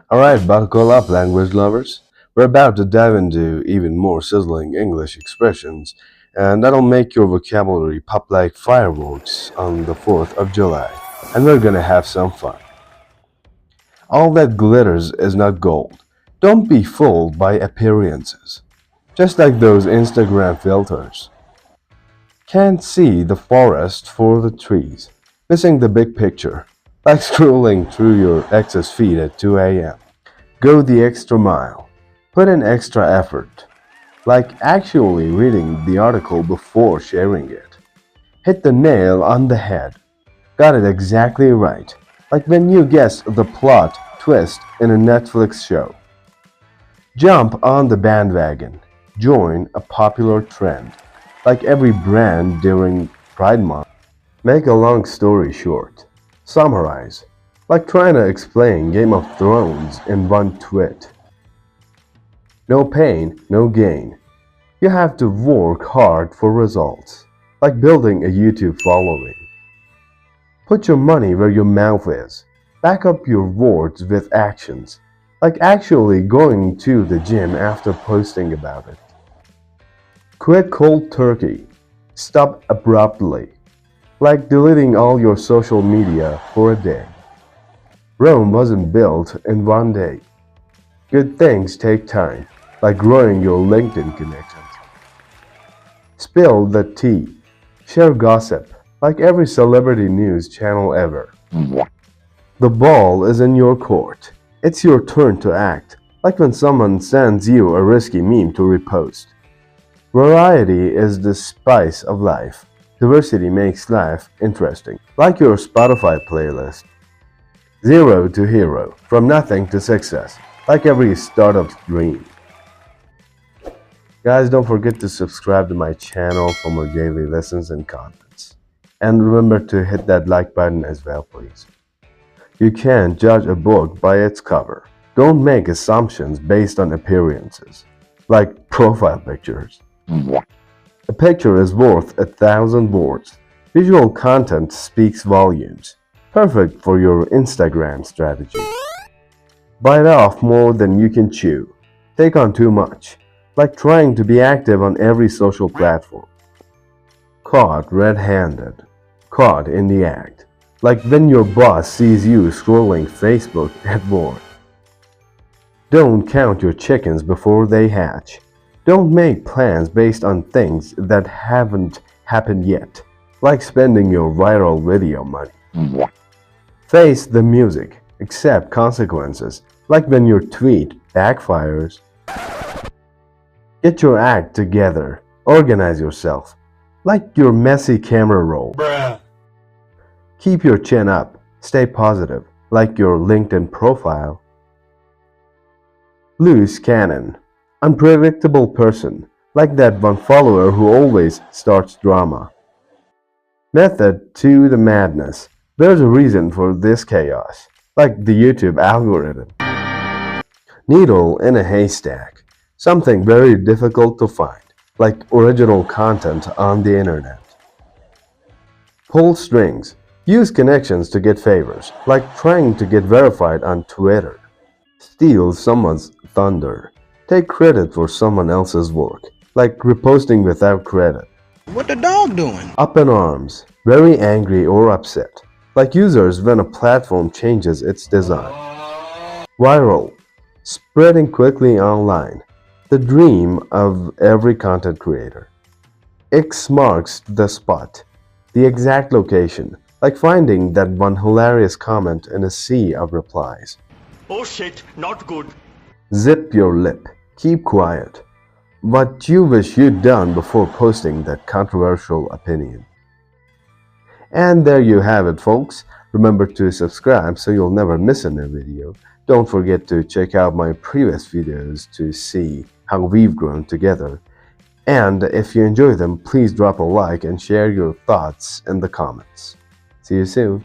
Alright, buckle up, language lovers. We're about to dive into even more sizzling English expressions, and that'll make your vocabulary pop like fireworks on the 4th of July. And we're gonna have some fun. All that glitters is not gold. Don't be fooled by appearances. Just like those Instagram filters. Can't see the forest for the trees. Missing the big picture. Like scrolling through your ex's feed at 2 a.m. Go the extra mile. Put in extra effort. Like actually reading the article before sharing it. Hit the nail on the head. Got it exactly right. Like when you guess the plot twist in a Netflix show. Jump on the bandwagon. Join a popular trend. Like every brand during Pride Month. Make a long story short. Summarize. Like trying to explain Game of Thrones in one tweet. No pain, no gain. You have to work hard for results. Like building a YouTube following. Put your money where your mouth is. Back up your words with actions. Like actually going to the gym after posting about it. Quit cold turkey. Stop abruptly. Like deleting all your social media for a day. Rome wasn't built in one day. Good things take time, like growing your LinkedIn connections. Spill the tea. Share gossip, like every celebrity news channel ever. The ball is in your court. It's your turn to act, like when someone sends you a risky meme to repost. Variety is the spice of life. Diversity makes life interesting, like your Spotify playlist. Zero to hero, from nothing to success, like every startup's dream. Guys, don't forget to subscribe to my channel for more daily lessons and contents. And remember to hit that like button as well, please. You can't judge a book by its cover. Don't make assumptions based on appearances, like profile pictures. A picture is worth 1,000 words. Visual content speaks volumes. Perfect for your Instagram strategy. Bite off more than you can chew. Take on too much. Like trying to be active on every social platform. Caught red-handed. Caught in the act. Like when your boss sees you scrolling Facebook at work. Don't count your chickens before they hatch. Don't make plans based on things that haven't happened yet. Like spending your viral video money. Face the music, accept consequences, like when your tweet backfires. Get your act together, organize yourself, like your messy camera roll. Bruh. Keep your chin up, stay positive, like your LinkedIn profile. Loose cannon, unpredictable person, like that one follower who always starts drama. Method to the madness. There's a reason for this chaos, like the YouTube algorithm. Needle in a haystack, something very difficult to find, like original content on the internet. Pull strings, use connections to get favors, like trying to get verified on Twitter. Steal someone's thunder, take credit for someone else's work, like reposting without credit. What the dog doing? Up in arms, very angry or upset, like users when a platform changes its design. Viral, spreading quickly online, the dream of every content creator. X marks the spot, the exact location, like finding that one hilarious comment in a sea of replies. Oh shit, not good. Zip your lip, keep quiet. What you wish you'd done before posting that controversial opinion. And there you have it, folks. Remember to subscribe so you'll never miss a new video. Don't forget to check out my previous videos to see how we've grown together. And if you enjoy them, please drop a like and share your thoughts in the comments. See you soon.